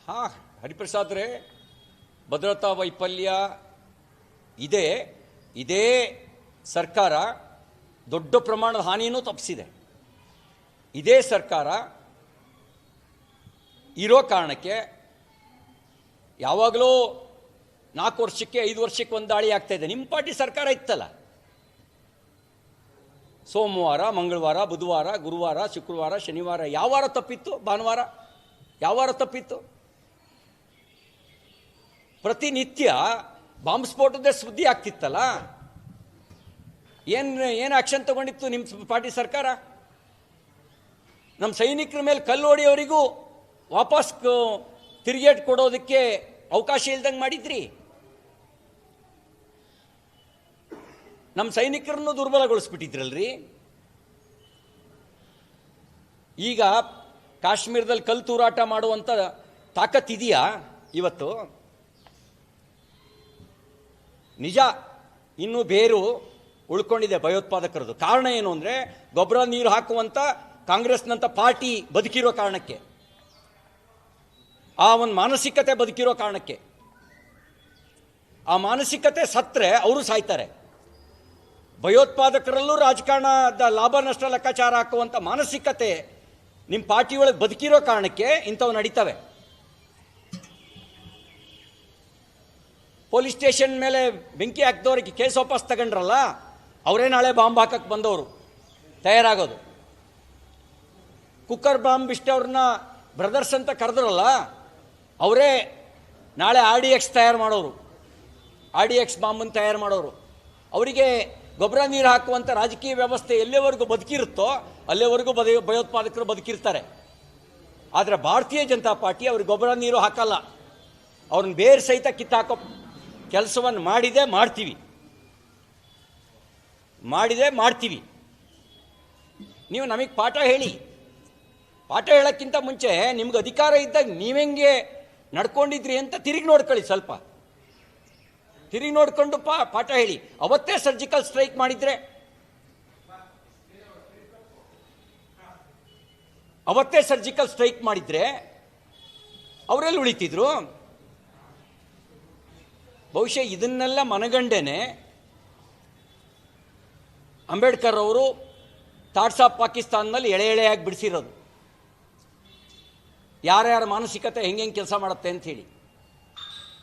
ಹಾಂ, ಹರಿಪ್ರಸಾದ್ರೇ, ಭದ್ರತಾ ವೈಫಲ್ಯ ಇದೆ. ಇದೇ ಸರ್ಕಾರ ದೊಡ್ಡ ಪ್ರಮಾಣದ ಹಾನಿಯನ್ನು ತಪ್ಪಿಸಿದೆ. ಇದೇ ಸರ್ಕಾರ ಇರೋ ಕಾರಣಕ್ಕೆ ಯಾವಾಗಲೂ 4 ವರ್ಷಕ್ಕೆ 5 ವರ್ಷಕ್ಕೆ ಒಂದು ದಾಳಿ ಆಗ್ತಾಯಿದೆ. ನಿಮ್ಮ ಪಾರ್ಟಿ ಸರ್ಕಾರ ಇತ್ತಲ್ಲ, ಸೋಮವಾರ, ಮಂಗಳವಾರ, ಬುಧವಾರ, ಗುರುವಾರ, ಶುಕ್ರವಾರ, ಶನಿವಾರ, ಯಾವ ವಾರ ತಪ್ಪಿತ್ತು? ಭಾನುವಾರ ಯಾವ ವಾರ ತಪ್ಪಿತ್ತು? ಪ್ರತಿನಿತ್ಯ ಬಾಂಬ್ ಸ್ಫೋಟದ ಸುದ್ದಿ ಆಗ್ತಿತ್ತಲ್ಲ. ಏನು ಆಕ್ಷನ್ ತಗೊಂಡಿತ್ತು ನಿಮ್ಮ ಪಾರ್ಟಿ ಸರ್ಕಾರ? ನಮ್ಮ ಸೈನಿಕರ ಮೇಲೆ ಕಲ್ಲು ಹೊಡೆಯೋರಿಗೂ ವಾಪಸ್ ತಿರುಗೇಟ್ ಕೊಡೋದಕ್ಕೆ ಅವಕಾಶ ಇಲ್ದಂಗೆ ಮಾಡಿದ್ರಿ. ನಮ್ಮ ಸೈನಿಕರನ್ನು ದುರ್ಬಲಗೊಳಿಸ್ಬಿಟ್ಟಿದ್ರಲ್ರಿ. ಈಗ ಕಾಶ್ಮೀರದಲ್ಲಿ ಕಲ್ಲು ತೂರಾಟ ಮಾಡುವಂಥ ತಾಕತ್ತಿದೆಯಾ ಇವತ್ತು? ನಿಜ, ಇನ್ನೂ ಬೇರು ಉಳ್ಕೊಂಡಿದೆ ಭಯೋತ್ಪಾದಕರದು. ಕಾರಣ ಏನು ಅಂದರೆ, ಗೊಬ್ಬರ ನೀರು ಹಾಕುವಂಥ ಕಾಂಗ್ರೆಸ್ನಂಥ ಪಾರ್ಟಿ ಬದುಕಿರೋ ಕಾರಣಕ್ಕೆ, ಆ ಒಂದು ಮಾನಸಿಕತೆ ಬದುಕಿರೋ ಕಾರಣಕ್ಕೆ. ಆ ಮಾನಸಿಕತೆ ಸತ್ತರೆ ಅವರು ಸಾಯ್ತಾರೆ. ಭಯೋತ್ಪಾದಕರಲ್ಲೂ ರಾಜಕಾರಣದ ಲಾಭ ನಷ್ಟ ಲೆಕ್ಕಾಚಾರ ಹಾಕುವಂಥ ಮಾನಸಿಕತೆ ನಿಮ್ಮ ಪಾರ್ಟಿಯೊಳಗೆ ಬದುಕಿರೋ ಕಾರಣಕ್ಕೆ ಇಂಥವು ನಡೀತವೆ. ಪೊಲೀಸ್ ಸ್ಟೇಷನ್ ಮೇಲೆ ಬೆಂಕಿ ಹಾಕಿದವ್ರಿಗೆ ಕೇಸ್ ವಾಪಸ್ ತಗೊಂಡ್ರಲ್ಲ, ಅವರೇ ನಾಳೆ ಬಾಂಬ್ ಹಾಕಕ್ಕೆ ಬಂದವರು ತಯಾರಾಗೋದು. ಕುಕ್ಕರ್ ಬಾಂಬ್ ಇಷ್ಟವ್ರನ್ನ ಬ್ರದರ್ಸ್ ಅಂತ ಕರೆದ್ರಲ್ಲ, ಅವರೇ ನಾಳೆ RDX ತಯಾರು ಮಾಡೋರು, RDX ಬಾಂಬನ್ನು ತಯಾರು ಮಾಡೋರು. ಅವರಿಗೆ ಗೊಬ್ಬರ ನೀರು ಹಾಕುವಂಥ ರಾಜಕೀಯ ವ್ಯವಸ್ಥೆ ಎಲ್ಲಿವರೆಗೂ ಬದುಕಿರುತ್ತೋ ಅಲ್ಲಿವರೆಗೂ ಭಯೋತ್ಪಾದಕರು ಬದುಕಿರ್ತಾರೆ. ಆದರೆ ಭಾರತೀಯ ಜನತಾ ಪಾರ್ಟಿ ಅವ್ರಿಗೆ ಗೊಬ್ಬರ ನೀರು ಹಾಕಲ್ಲ. ಅವ್ರನ್ನ ಬೇರೆ ಸಹಿತ ಕಿತ್ತಾಕೋ ಕೆಲಸವನ್ನು ಮಾಡ್ತೀವಿ. ನೀವು ನಮಗೆ ಪಾಠ ಹೇಳಿ. ಪಾಠ ಹೇಳೋಕ್ಕಿಂತ ಮುಂಚೆ ನಿಮ್ಗೆ ಅಧಿಕಾರ ಇದ್ದಾಗ ನೀವೆಂಗೆ ನಡ್ಕೊಂಡಿದ್ರಿ ಅಂತ ತಿರುಗಿ ನೋಡ್ಕೊಳ್ಳಿ. ಸ್ವಲ್ಪ ತಿರುಗಿ ನೋಡ್ಕೊಂಡು ಪಾಠ ಹೇಳಿ. ಅವತ್ತೇ ಸರ್ಜಿಕಲ್ ಸ್ಟ್ರೈಕ್ ಮಾಡಿದ್ರೆ ಅವರೆಲ್ಲಿ ಉಳಿತಿದ್ರು? ಬಹುಶಃ ಇದನ್ನೆಲ್ಲ ಮನಗಂಡೇನೆ ಅಂಬೇಡ್ಕರ್ ಅವರು ಥಾಟ್ಸ್ ಆಫ್ ಪಾಕಿಸ್ತಾನದಲ್ಲಿ ಎಳೆಯಾಗಿ ಬಿಡಿಸಿರೋದು, ಯಾರ್ಯಾರ ಮಾನಸಿಕತೆ ಹೆಂಗೆ ಕೆಲಸ ಮಾಡುತ್ತೆ ಅಂತ ಹೇಳಿ.